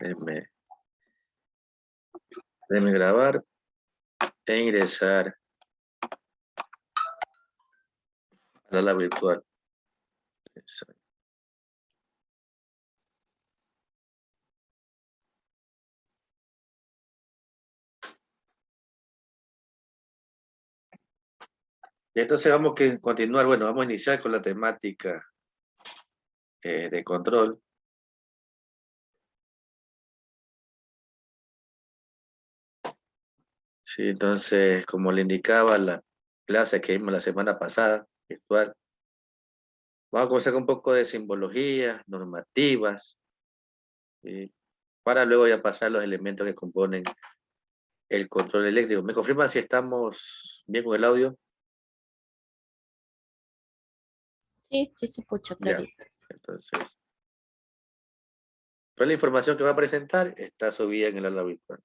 Déjeme grabar e ingresar a la virtual. Y entonces vamos a continuar, bueno, vamos a iniciar con la temática de control. Sí, entonces, como le indicaba la clase que vimos la semana pasada, virtual, vamos a comenzar con un poco de simbología, normativas, ¿sí? Para luego ya pasar a los elementos que componen el control eléctrico. ¿Me confirma si estamos bien con el audio? Sí, sí se escucha Ya, clarito. entonces, toda la información que va a presentar está subida en el aula virtual.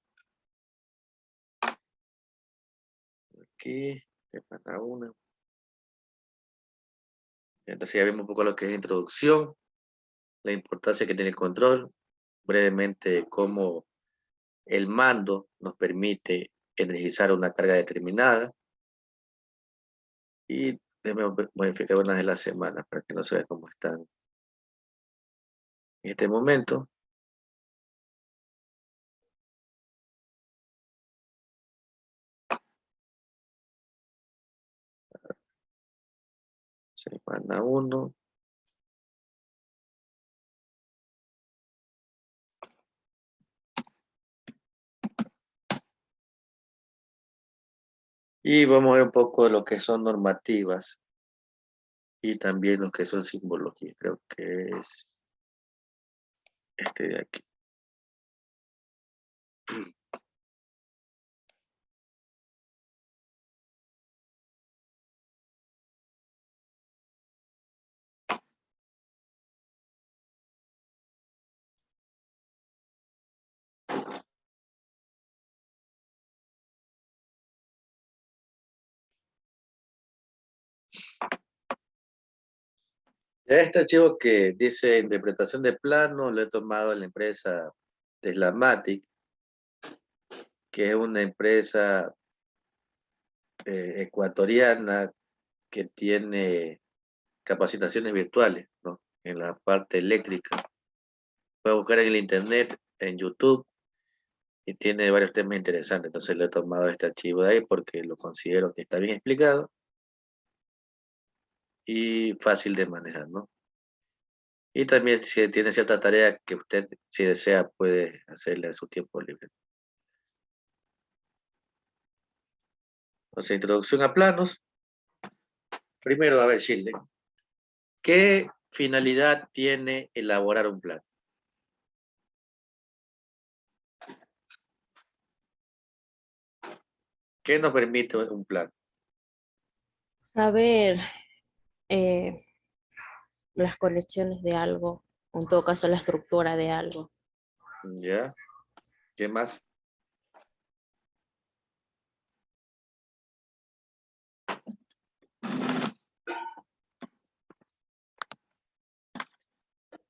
Aquí, semana 1. Entonces ya vimos un poco lo que es introducción, la importancia que tiene el control, brevemente cómo el mando nos permite energizar una carga determinada y déjame modificar unas de las semanas para que no se vea cómo están en este momento. Semana 1. Y vamos a ver un poco de lo que son normativas y también lo que son simbologías. Creo que es este de aquí. Este archivo que dice interpretación de plano lo he tomado en la empresa Teslamatic, que es una empresa ecuatoriana que tiene capacitaciones virtuales, ¿no? En la parte eléctrica. Puede buscar en el internet, en YouTube, y tiene varios temas interesantes. Entonces le he tomado este archivo de ahí porque lo considero que está bien explicado y fácil de manejar, ¿no? Y también si tiene cierta tarea que usted, si desea, puede hacerle en su tiempo libre. Entonces, introducción a planos. Primero, a ver, Shilde, ¿qué finalidad tiene elaborar un plano? ¿Qué nos permite un plano? Saber eh, las conexiones de algo, o en todo caso la estructura de algo. ¿Ya? ¿Qué más?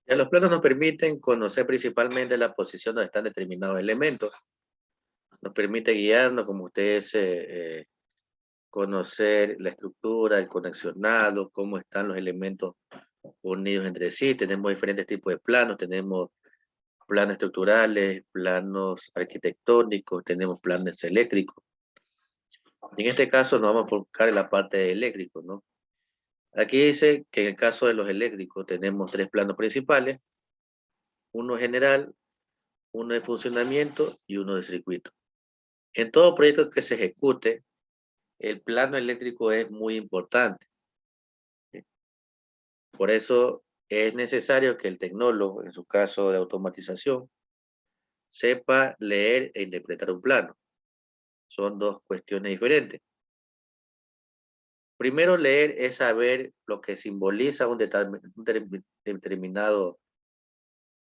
Ya los planos nos permiten conocer principalmente la posición donde están determinados elementos. Nos permite guiarnos, como ustedes, conocer la estructura, el conexionado, cómo están los elementos unidos entre sí. Tenemos diferentes tipos de planos. Tenemos planos estructurales, planos arquitectónicos, tenemos planos eléctricos. En este caso nos vamos a enfocar en la parte de eléctrico, ¿no? Aquí dice que en el caso de los eléctricos tenemos tres planos principales, uno general, uno de funcionamiento y uno de circuito. En todo proyecto que se ejecute, el plano eléctrico es muy importante. Por eso es necesario que el tecnólogo, en su caso de automatización, sepa leer e interpretar un plano. Son dos cuestiones diferentes. Primero, leer es saber lo que simboliza un determinado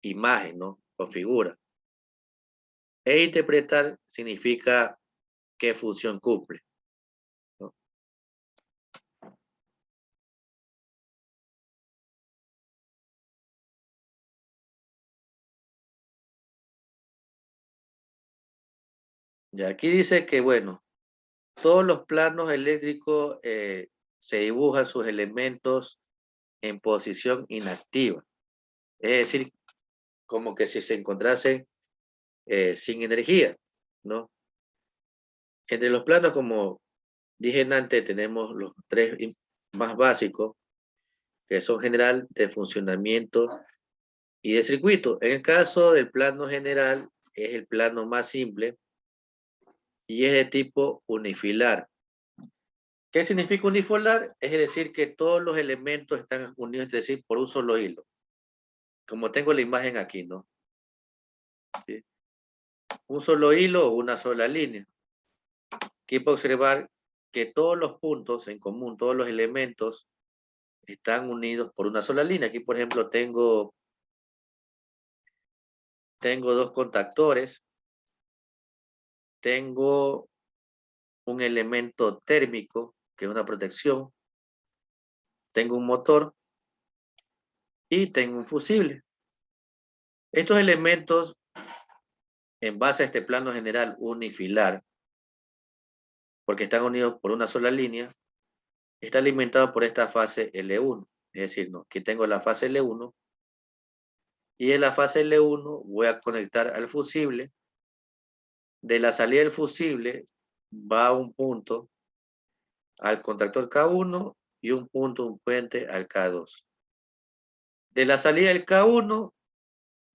imagen, ¿no? O figura. E interpretar significa qué función cumple, ¿no? Y aquí dice que, bueno, todos los planos eléctricos se dibujan sus elementos en posición inactiva. Es decir, como que si se encontrasen sin energía, ¿no? Entre los planos, como dije antes, tenemos los tres más básicos, que son general, de funcionamiento y de circuito. En el caso del plano general, es el plano más simple y es de tipo unifilar. ¿Qué significa unifilar? Es decir, que todos los elementos están unidos entre sí por un solo hilo. Como tengo la imagen aquí, ¿no? ¿Sí? Un solo hilo o una sola línea. Aquí puedo observar que todos los puntos en común, todos los elementos, están unidos por una sola línea. Aquí, por ejemplo, tengo dos contactores, tengo un elemento térmico, que es una protección, tengo un motor y tengo un fusible. Estos elementos, en base a este plano general unifilar, porque están unidos por una sola línea, está alimentado por esta fase L1. Es decir, ¿no? Aquí tengo la fase L1 y en la fase L1 voy a conectar al fusible. De la salida del fusible va a un punto al contactor K1 y un punto, un puente al K2. De la salida del K1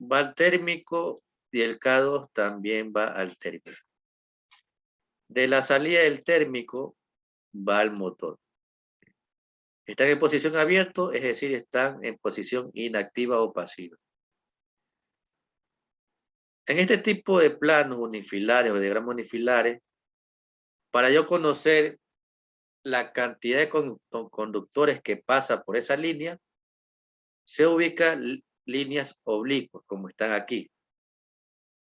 va al térmico y el K2 también va al térmico. De la salida del térmico va al motor. Están en posición abierta, es decir, están en posición inactiva o pasiva. En este tipo de planos unifilares o diagramas unifilares, para yo conocer la cantidad de conductores que pasa por esa línea, se ubican líneas oblicuas, como están aquí.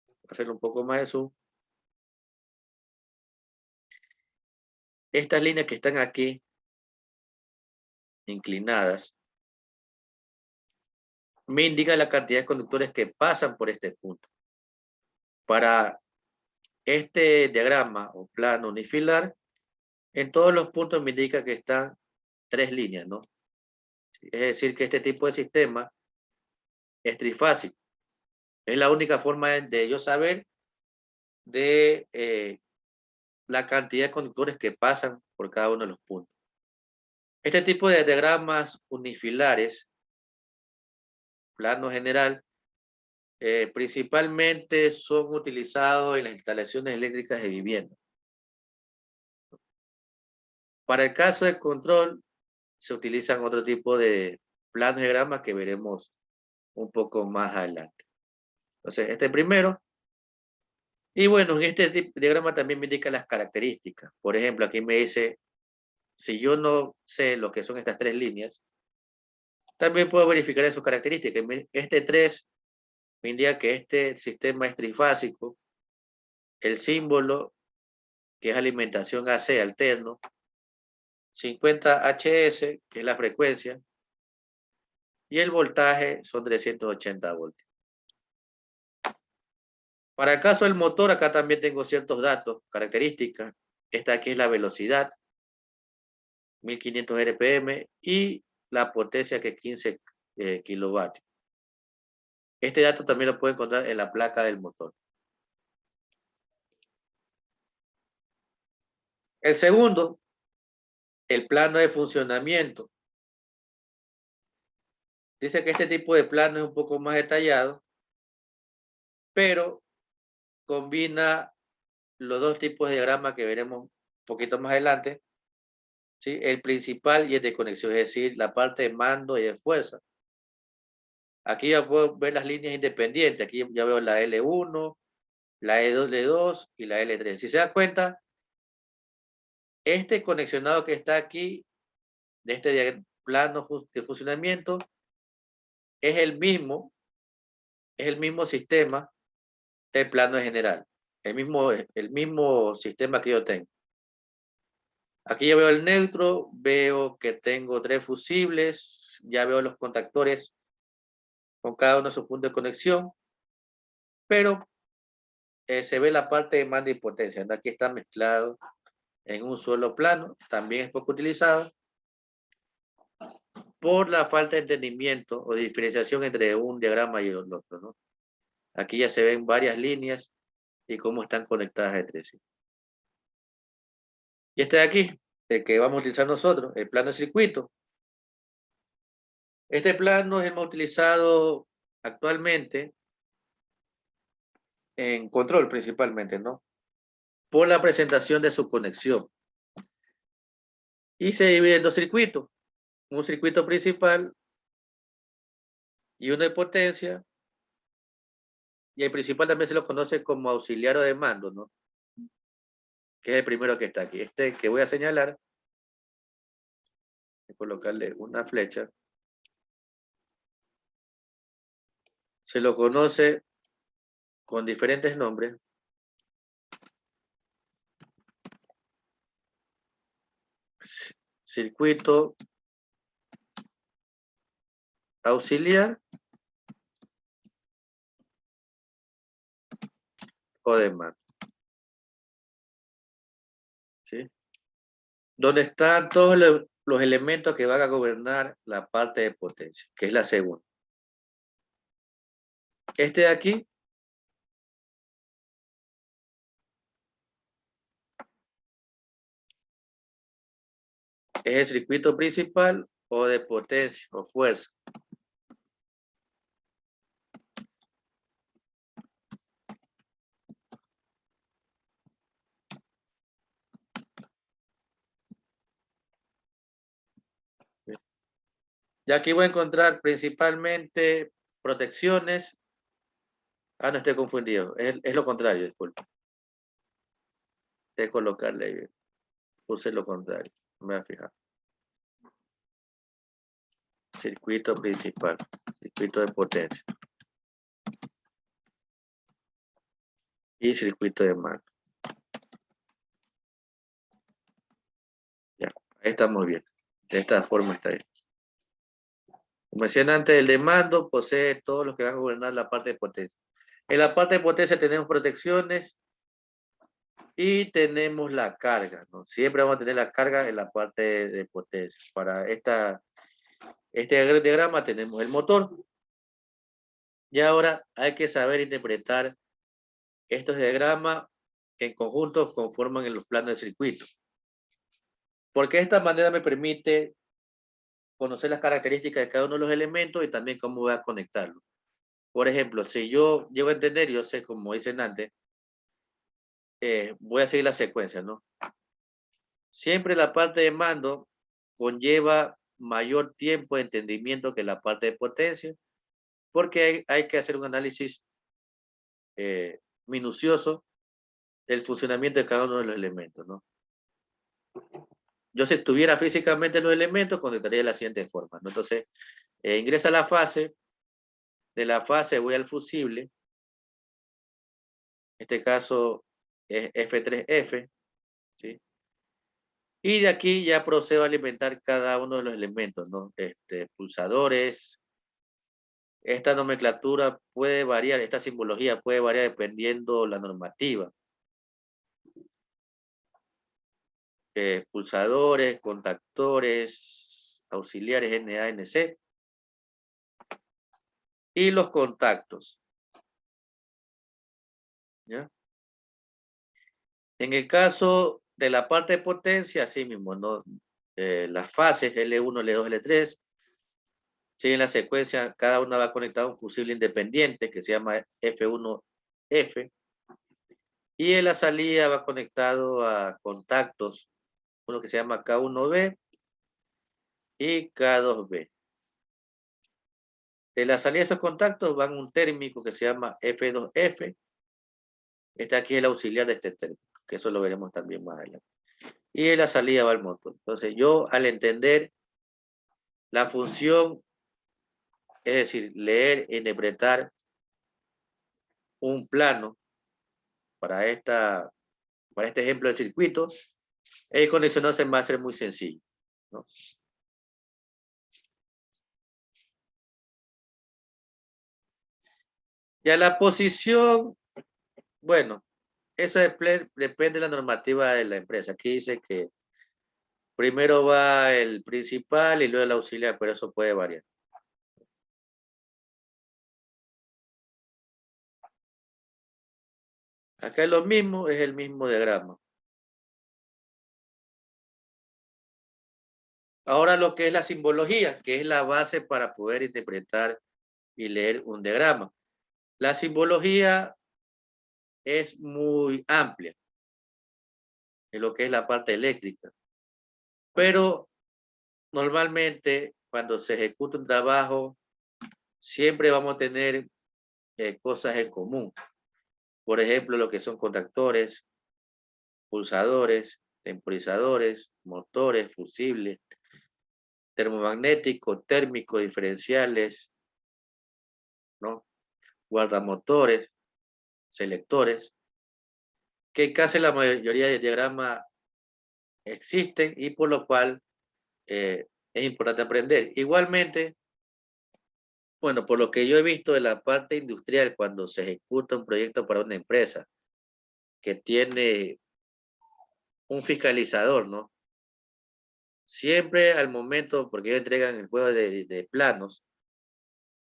Voy a hacerlo un poco más de zoom. Estas líneas que están aquí, inclinadas, me indican la cantidad de conductores que pasan por este punto. Para este diagrama o plano unifilar, en todos los puntos me indica que están tres líneas, ¿no? Es decir, que este tipo de sistema es trifásico. Es la única forma de yo saber de la cantidad de conductores que pasan por cada uno de los puntos. Este tipo de diagramas unifilares, plano general, principalmente son utilizados en las instalaciones eléctricas de vivienda. Para el caso de control, se utilizan otro tipo de planos de diagramas que veremos un poco más adelante. Entonces, este primero. Y bueno, en este diagrama también me indica las características. Por ejemplo, aquí me dice, si yo no sé lo que son estas tres líneas, también puedo verificar sus características. Este 3 me indica que este sistema es trifásico. El símbolo, que es alimentación AC alterno, 50 Hz, que es la frecuencia, y el voltaje son 380 voltios. Para el caso del motor, acá también tengo ciertos datos, características. Esta aquí es la velocidad, 1500 RPM, y la potencia, que es 15 kilovatios. Este dato también lo puede encontrar en la placa del motor. El segundo, el plano de funcionamiento. Dice que este tipo de plano es un poco más detallado, pero combina los dos tipos de diagramas que veremos un poquito más adelante, ¿sí? El principal y el de conexión, es decir, la parte de mando y de fuerza. Aquí ya puedo ver las líneas independientes. Aquí ya veo la L1, la L2 y la L3. Si se da cuenta, este conexionado que está aquí, de este plano de funcionamiento, es el mismo sistema del plano general. El mismo sistema que yo tengo. Aquí ya veo el neutro, veo que tengo tres fusibles, ya veo los contactores con cada uno de sus puntos de conexión, pero se ve la parte de mando y potencia, ¿no? Aquí está mezclado en un solo plano, también es poco utilizado por la falta de entendimiento o diferenciación entre un diagrama y el otro, ¿no? Aquí ya se ven varias líneas y cómo están conectadas entre sí. Y este de aquí, el que vamos a utilizar nosotros, el plano de circuito. Este plano es el más utilizado actualmente en control principalmente, ¿no? Por la presentación de su conexión. Y se divide en dos circuitos. Un circuito principal y uno de potencia. Y el principal también se lo conoce como auxiliar o de mando, ¿no? Que es el primero que está aquí. Este que voy a señalar, voy a colocarle una flecha. Se lo conoce con diferentes nombres. Circuito auxiliar o de mando. ¿Sí? Donde están todos los elementos que van a gobernar la parte de potencia, que es la segunda. Este de aquí es el circuito principal o de potencia o fuerza. Y aquí voy a encontrar principalmente protecciones. Ah, no estoy confundido. Es lo contrario, disculpe. De colocarle, puse lo contrario. No me voy a fijar. Circuito principal. Circuito de potencia. Y circuito de mando. Ya, ahí estamos bien. De esta forma está bien. Como decían antes, el de mando posee todos los que van a gobernar la parte de potencia. En la parte de potencia tenemos protecciones y tenemos la carga, ¿no? Siempre vamos a tener la carga en la parte de potencia. Para este diagrama tenemos el motor. Y ahora hay que saber interpretar estos diagramas que en conjunto conforman los planos de circuito. Porque de esta manera me permite conocer las características de cada uno de los elementos y también cómo voy a conectarlos. Por ejemplo, si yo llego a entender, yo sé, como dicen antes, voy a seguir la secuencia, ¿no? Siempre la parte de mando conlleva mayor tiempo de entendimiento que la parte de potencia, porque hay que hacer un análisis minucioso del funcionamiento de cada uno de los elementos, ¿no? Yo si tuviera físicamente los elementos, conectaría de la siguiente forma, ¿no? Entonces, ingresa a la fase, de la fase voy al fusible, en este caso es F3F, ¿sí? Y de aquí ya procedo a alimentar cada uno de los elementos, ¿no? Pulsadores. Esta nomenclatura puede variar, esta simbología puede variar dependiendo la normativa. Pulsadores, contactores, auxiliares NA-NC. Y los contactos. ¿Ya? En el caso de la parte de potencia, así mismo, ¿no? Las fases L1, L2, L3 siguen la secuencia, cada una va conectada a un fusible independiente que se llama F1F, y en la salida va conectado a contactos, uno que se llama K1B y K2B. De la salida de esos contactos van un térmico que se llama F2F. Este aquí es el auxiliar de este térmico, que eso lo veremos también más adelante. Y en la salida va el motor. Entonces yo al entender la función, es decir, leer e interpretar un plano para, para este ejemplo del circuito, el condicionador se va a ser muy sencillo, ¿no? Ya la posición Bueno, eso depende de la normativa de la empresa. Aquí dice que primero va el principal y luego el auxiliar, pero eso puede variar. Acá es lo mismo, es el mismo diagrama. Ahora lo que es la simbología, que es la base para poder interpretar y leer un diagrama. La simbología es muy amplia en lo que es la parte eléctrica, pero normalmente cuando se ejecuta un trabajo, siempre vamos a tener cosas en común. Por ejemplo, lo que son contactores, pulsadores, temporizadores, motores, fusibles, termomagnéticos, térmicos, diferenciales, ¿no? Guardamotores, selectores, que casi la mayoría de diagramas existen y por lo cual es importante aprender. Igualmente, bueno, por lo que yo he visto de la parte industrial, cuando se ejecuta un proyecto para una empresa que tiene un fiscalizador, ¿no? Siempre al momento, porque ellos entregan el juego de planos,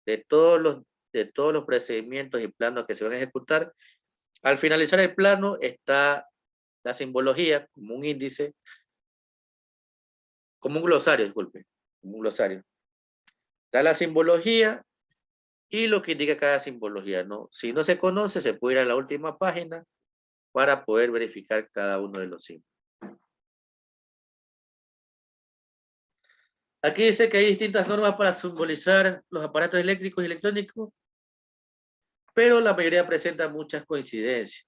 de todos los, de todos los procedimientos y planos que se van a ejecutar, al finalizar el plano está la simbología como un índice, como un glosario, disculpe, como un glosario. Está la simbología y lo que indica cada simbología, ¿no? Si no se conoce, se puede ir a la última página para poder verificar cada uno de los símbolos. Aquí dice que hay distintas normas para simbolizar los aparatos eléctricos y electrónicos, pero la mayoría presenta muchas coincidencias.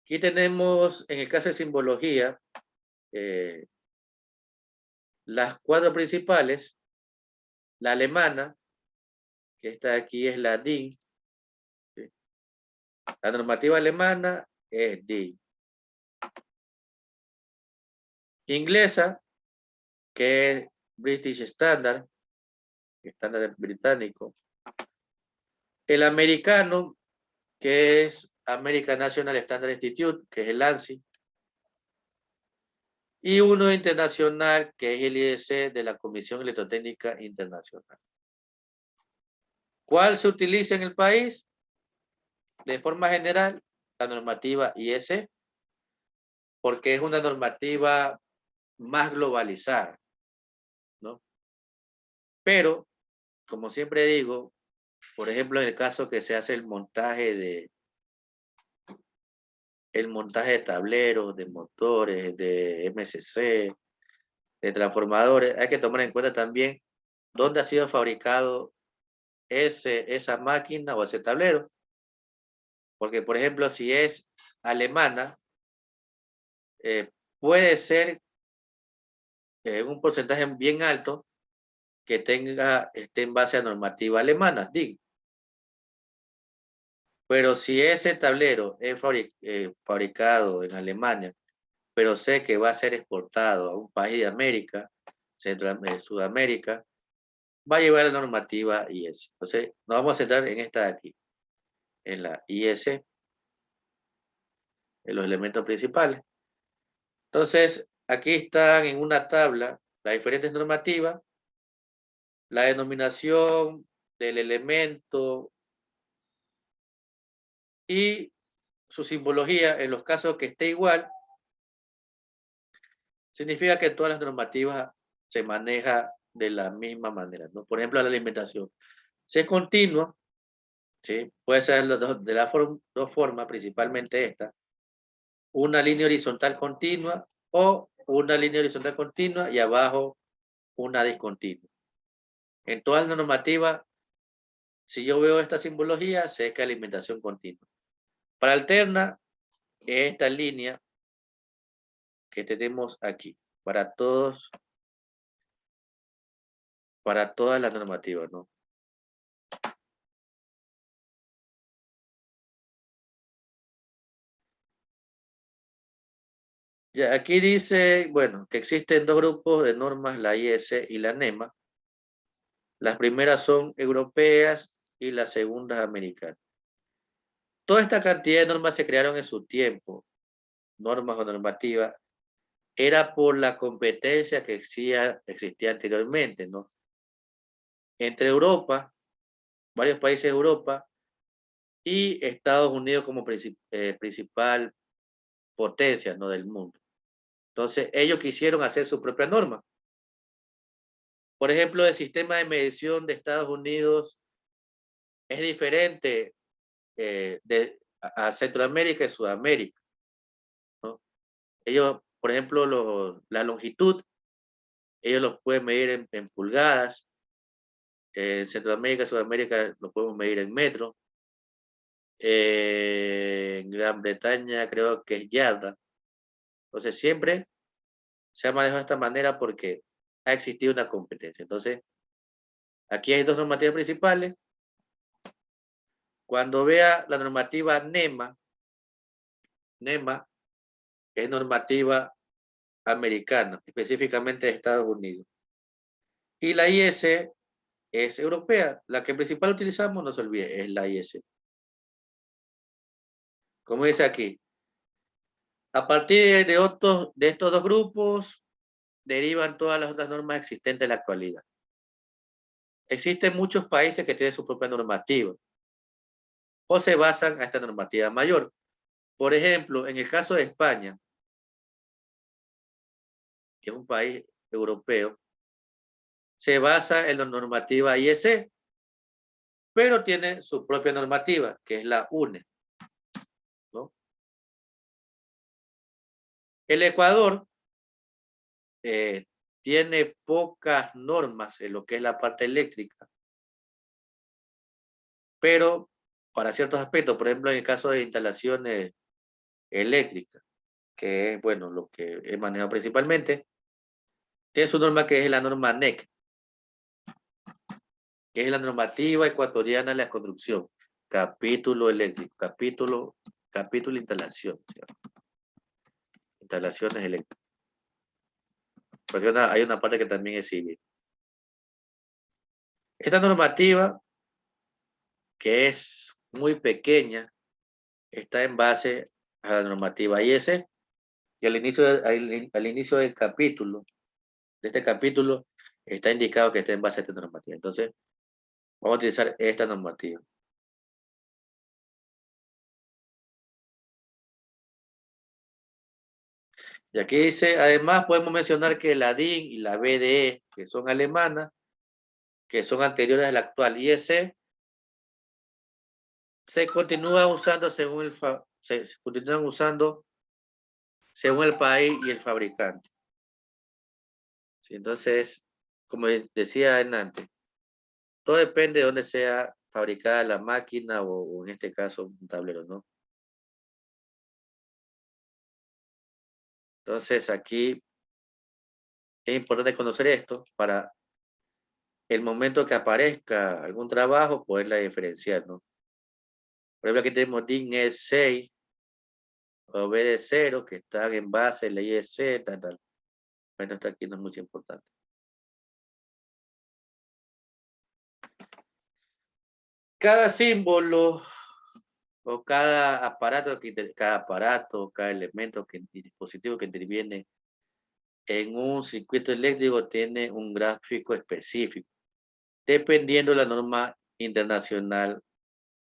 Aquí tenemos, en el caso de simbología, eh, las cuatro principales. La alemana, que esta aquí es la DIN. ¿Sí? La normativa alemana es DIN. Inglesa, que es British Standard, estándar británico. El americano, que es American National Standard Institute, que es el ANSI. Y uno internacional, que es el IEC de la Comisión Electrotécnica Internacional. ¿Cuál se utiliza en el país? De forma general, la normativa IEC, porque es una normativa más globalizada, ¿no? Pero, como siempre digo, por ejemplo, en el caso que se hace el montaje de tableros, de motores, de MCC, de transformadores, hay que tomar en cuenta también dónde ha sido fabricado esa máquina o ese tablero. Porque, por ejemplo, si es alemana, puede ser un porcentaje bien alto que esté en base a normativa alemana, digo. Pero si ese tablero es fabricado en Alemania, pero sé que va a ser exportado a un país de América, Sudamérica, va a llevar la normativa IS. Entonces, nos vamos a centrar en esta de aquí, en la IS, en los elementos principales. Entonces, aquí están en una tabla las diferentes normativas, la denominación del elemento y su simbología. En los casos que esté igual, significa que todas las normativas se manejan de la misma manera, ¿no? Por ejemplo, la alimentación. Si es continua, ¿sí? Puede ser de las dos formas, principalmente esta, una línea horizontal continua o una línea horizontal continua y abajo una discontinua. En todas las normativas, si yo veo esta simbología, sé que alimentación continua. Para alterna, esta línea que tenemos aquí, para todas las normativas, ¿no? Ya, aquí dice, bueno, que existen dos grupos de normas, la IS y la NEMA. Las primeras son europeas y las segundas americanas. Toda esta cantidad de normas se crearon en su tiempo, normas o normativas, era por la competencia que existía anteriormente, ¿no? Entre Europa, varios países de Europa y Estados Unidos como principal potencia, ¿no? Del mundo. Entonces, ellos quisieron hacer su propia norma. Por ejemplo, el sistema de medición de Estados Unidos es diferente a Centroamérica y Sudamérica, ¿no? Ellos, por ejemplo, la longitud, ellos lo pueden medir en pulgadas. En Centroamérica y Sudamérica lo podemos medir en metros. En Gran Bretaña creo que es yarda. Entonces, siempre se ha manejado de esta manera porque ha existido una competencia. Entonces, aquí hay dos normativas principales. Cuando vea la normativa NEMA es normativa americana, específicamente de Estados Unidos. Y la IS es europea. La que principal utilizamos, no se olvide, es la IS. Como dice aquí, a partir de estos dos grupos derivan todas las otras normas existentes en la actualidad. Existen muchos países que tienen su propia normativa o se basan a esta normativa mayor. Por ejemplo, en el caso de España, que es un país europeo, se basa en la normativa IEC, pero tiene su propia normativa, que es la UNE, ¿no? El Ecuador tiene pocas normas en lo que es la parte eléctrica, pero para ciertos aspectos, por ejemplo, en el caso de instalaciones eléctricas, que es, bueno, lo que he manejado principalmente, tiene su norma que es la norma NEC, que es la normativa ecuatoriana de la construcción, capítulo eléctrico, capítulo instalación, instalaciones eléctricas. Porque hay una parte que también es civil. Esta normativa, que es muy pequeña, está en base a la normativa IS y al inicio del capítulo, de este capítulo, está indicado que está en base a esta normativa. Entonces, vamos a utilizar esta normativa. Y aquí dice, además podemos mencionar que la DIN y la BDE, que son alemanas, que son anteriores a la actual IS, se continúan usando se continúan usando según el país y el fabricante. ¿Sí? Entonces, como decía antes, todo depende de dónde sea fabricada la máquina o en este caso un tablero, ¿no? Entonces, aquí es importante conocer esto para el momento que aparezca algún trabajo, poderla diferenciar, ¿no? Por ejemplo, aquí tenemos DIN E6 o BD0 que están en base, la IEC, tal. Bueno, esto aquí no es muy importante. Cada símbolo o cada aparato, cada elemento, dispositivo que interviene en un circuito eléctrico tiene un gráfico específico, dependiendo de la norma internacional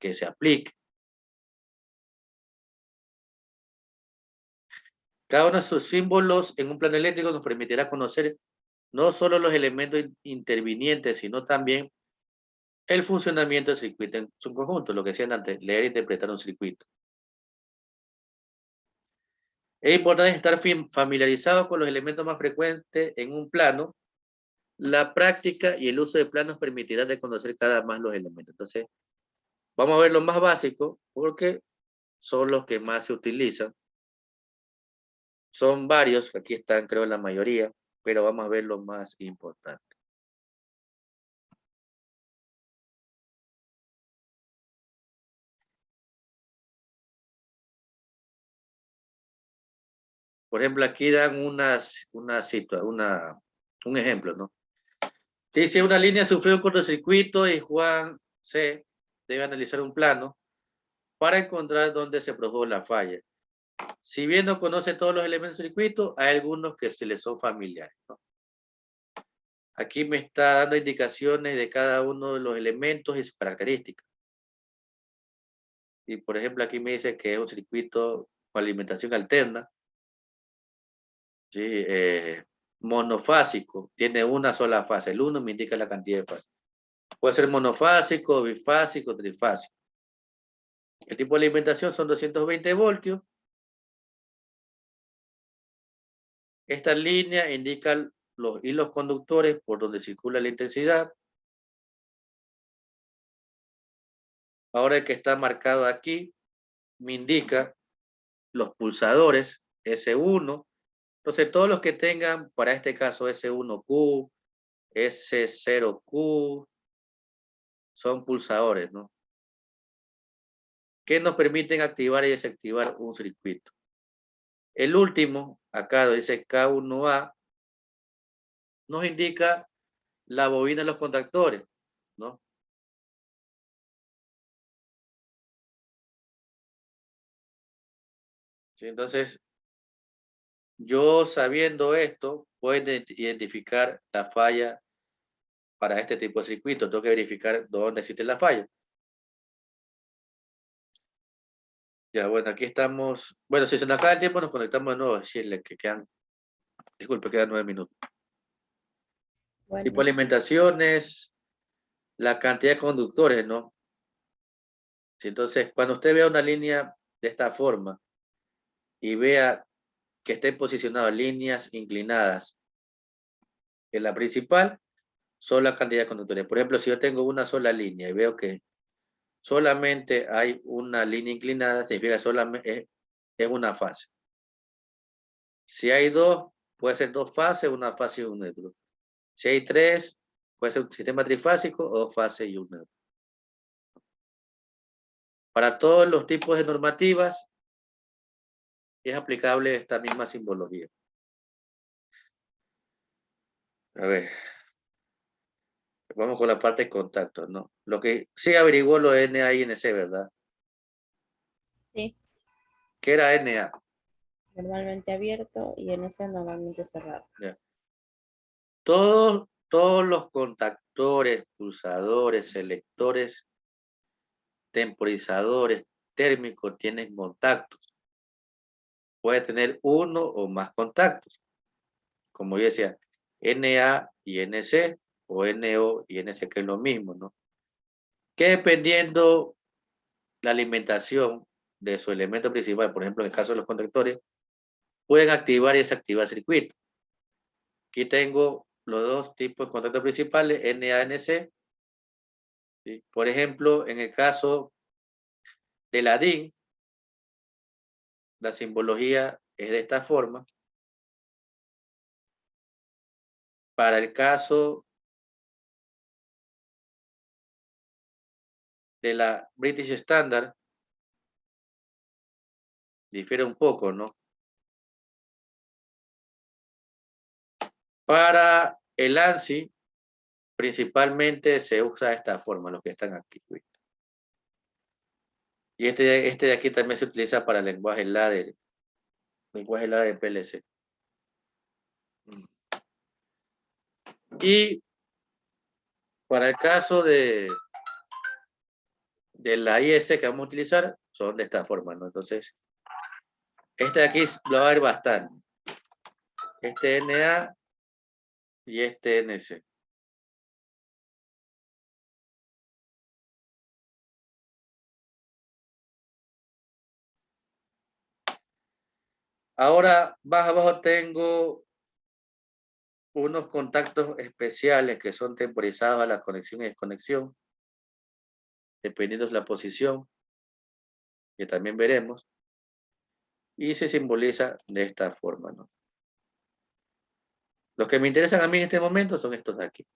que se aplique. Cada uno de sus símbolos en un plano eléctrico nos permitirá conocer no solo los elementos intervinientes, sino también el funcionamiento del circuito en su conjunto, lo que decían antes, leer e interpretar un circuito. Es importante estar familiarizados con los elementos más frecuentes en un plano. La práctica y el uso de planos permitirá reconocer cada vez más los elementos. Entonces, vamos a ver los más básicos porque son los que más se utilizan. Son varios, aquí están creo la mayoría, pero vamos a ver los más importantes. Por ejemplo, aquí dan un ejemplo, ¿no? Dice, una línea sufrió un cortocircuito y Juan C. debe analizar un plano para encontrar dónde se produjo la falla. Si bien no conoce todos los elementos del circuito, hay algunos que se les son familiares, ¿no? Aquí me está dando indicaciones de cada uno de los elementos y sus características. Y por ejemplo, aquí me dice que es un circuito con alimentación alterna, ¿sí? Monofásico, tiene una sola fase. El 1 me indica la cantidad de fases. Puede ser monofásico, bifásico, trifásico. El tipo de alimentación son 220 voltios. Esta línea indica los hilos conductores por donde circula la intensidad. Ahora el que está marcado aquí me indica los pulsadores S1. Entonces todos los que tengan, para este caso S1Q, S0Q, son pulsadores, ¿no? Que nos permiten activar y desactivar un circuito. El último, acá dice K1A, nos indica la bobina de los contactores, ¿no? ¿Sí? Entonces, yo sabiendo esto, puedo identificar la falla para este tipo de circuito. Tengo que verificar dónde existe la falla. Ya, bueno, aquí estamos. Bueno, si se nos acaba el tiempo, nos conectamos de nuevo a decirle que quedan, disculpe, quedan 9 minutos. Tipo Bueno, de alimentaciones, la cantidad de conductores, ¿no? Sí, entonces, cuando usted vea una línea de esta forma y vea que estén posicionadas líneas inclinadas en la principal, son la cantidad de conductores. Por ejemplo, si yo tengo una sola línea y veo que solamente hay una línea inclinada, significa que solamente es una fase. Si hay dos, puede ser dos fases, una fase y un neutro. Si hay tres, puede ser un sistema trifásico o dos fases y un neutro. Para todos los tipos de normativas es aplicable esta misma simbología. A ver, vamos con la parte de contacto, ¿no? Lo que sí averiguó lo de NA y NC, ¿verdad? sí, ¿Qué era NA? normalmente abierto y en ese normalmente cerrado. Ya. Todos los contactores, pulsadores, selectores, temporizadores térmicos tienen contactos. Puede tener uno o más contactos. Como yo decía, Na y Nc, o No y Nc, que es lo mismo, ¿no? Que dependiendo la alimentación de su elemento principal, por ejemplo, en el caso de los conductores, pueden activar y desactivar circuitos. Aquí tengo los dos tipos de contactos principales, NaNC. ¿Sí? Por ejemplo, en el caso de la DIN, la simbología es de esta forma. Para el caso de la British Standard, difiere un poco, ¿no? Para el ANSI, principalmente se usa esta forma, los que están aquí. Y este de aquí también se utiliza para el lenguaje ladder de PLC. Y para el caso de la IS que vamos a utilizar, son de esta forma, ¿no? Entonces, este de aquí lo va a ver bastante. Este NA y este NC. Ahora, más abajo tengo unos contactos especiales que son temporizados a la conexión y desconexión, dependiendo de la posición, que también veremos, y se simboliza de esta forma, ¿no? Los que me interesan a mí en este momento son estos de aquí.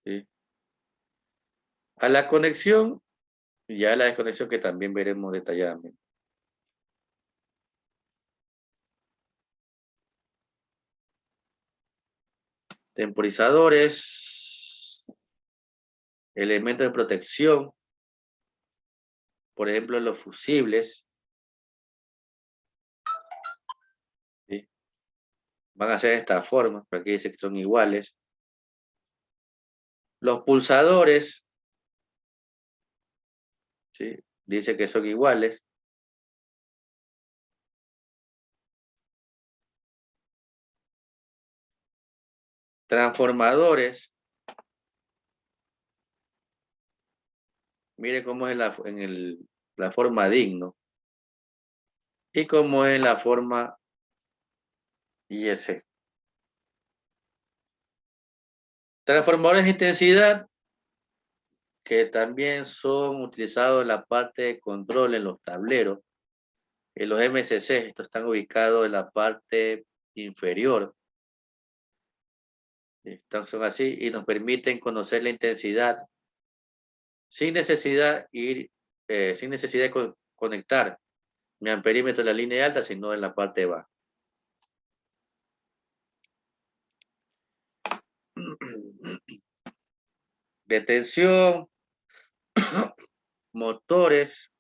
¿Sí? A la conexión y a la desconexión, que también veremos detalladamente. Temporizadores, elementos de protección, por ejemplo, los fusibles, ¿sí? Van a ser de esta forma, pero aquí dice que son iguales. Los pulsadores, ¿sí? Dice que son iguales. Transformadores, mire cómo es la forma digno y cómo es la forma IS. Transformadores de intensidad, que también son utilizados en la parte de control en los tableros. En los MCC, estos están ubicados en la parte inferior. Son así y nos permiten conocer la intensidad sin necesidad de conectar mi amperímetro en la línea alta, sino en la parte baja. De tensión, motores,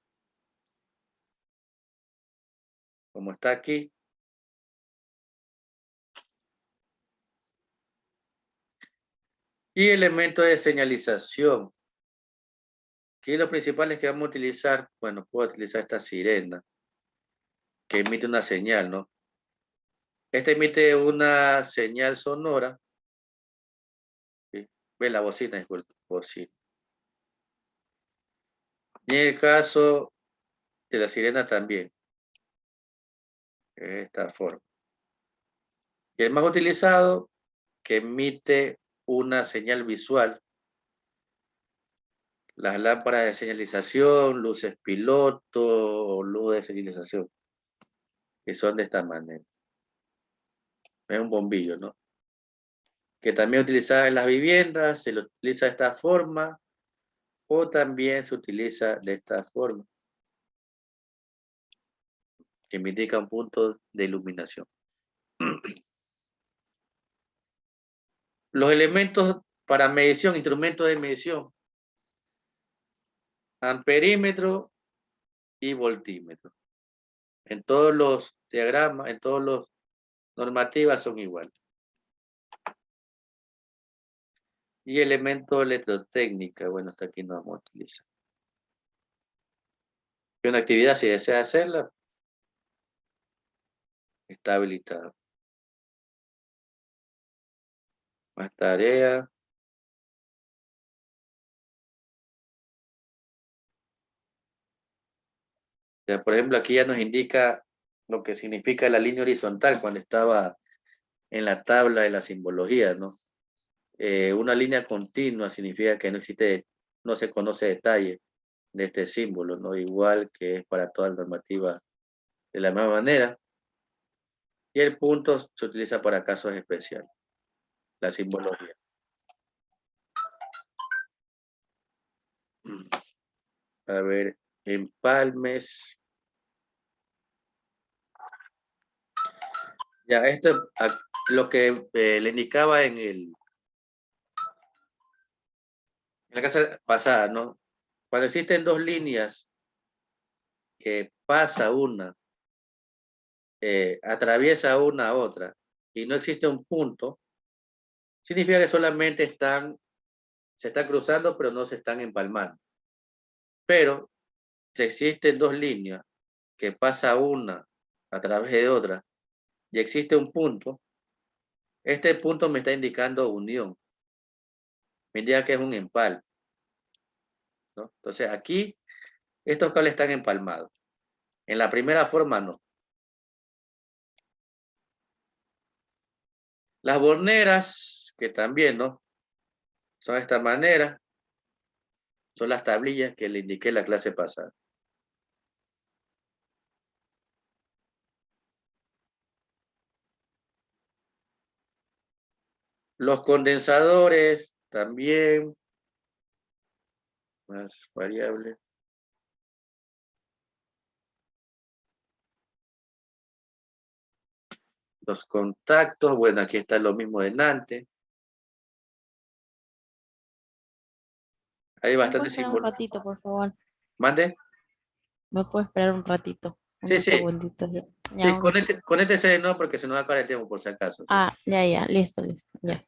como está aquí. Y elementos de señalización. Aquí lo principal es que vamos a utilizar, bueno, puedo utilizar esta sirena, que emite una señal, ¿no? Esta emite una señal sonora. ¿Sí? Ve la bocina, disculpe, bocina. Y en el caso de la sirena también, de esta forma. Y el más utilizado, que emite una señal visual. Las lámparas de señalización, luces piloto, luz de señalización, que son de esta manera. Es un bombillo, ¿no? Que también utilizada en las viviendas, se lo utiliza de esta forma, o también se utiliza de esta forma, que me indica un punto de iluminación. Los elementos para medición, instrumentos de medición, amperímetro y voltímetro. En todos los diagramas, en todas las normativas son iguales. Y elemento electrotécnica, bueno, hasta aquí no vamos a utilizar. Y una actividad, si desea hacerla, está habilitada. Más tarea. Ya, por ejemplo, aquí ya nos indica lo que significa la línea horizontal cuando estaba en la tabla de la simbología, ¿no? Una línea continua significa que no existe, no se conoce detalle de este símbolo, ¿no? Igual que es para toda la normativa de la misma manera. Y el punto se utiliza para casos especiales, la simbología. A ver, empalmes. Ya, esto lo que le indicaba en la clase pasada, ¿no? Cuando existen dos líneas que pasa una, atraviesa una a otra y no existe un punto, significa que solamente se están cruzando, pero no se están empalmando. Pero si existen dos líneas que pasa una a través de otra y existe un punto, este punto me está indicando unión. Me indica que es un empalme, ¿no? Entonces aquí estos cables están empalmados. En la primera forma no. Las borneras, que también, ¿no? Son de esta manera. Son las tablillas que le indiqué en la clase pasada. Los condensadores también. Más variables. Los contactos, bueno, aquí está lo mismo delante. Hay ¿Me bastante puedes esperar un símbolos. ratito, por favor? ¿Mande? ¿Me puedo esperar un ratito? Sí, Unos sí, segunditos. Ya, sí, un ratito. conéctese de nuevo porque se nos va a acabar el tiempo por si acaso. Sí. Ah, ya, listo, listo, ya.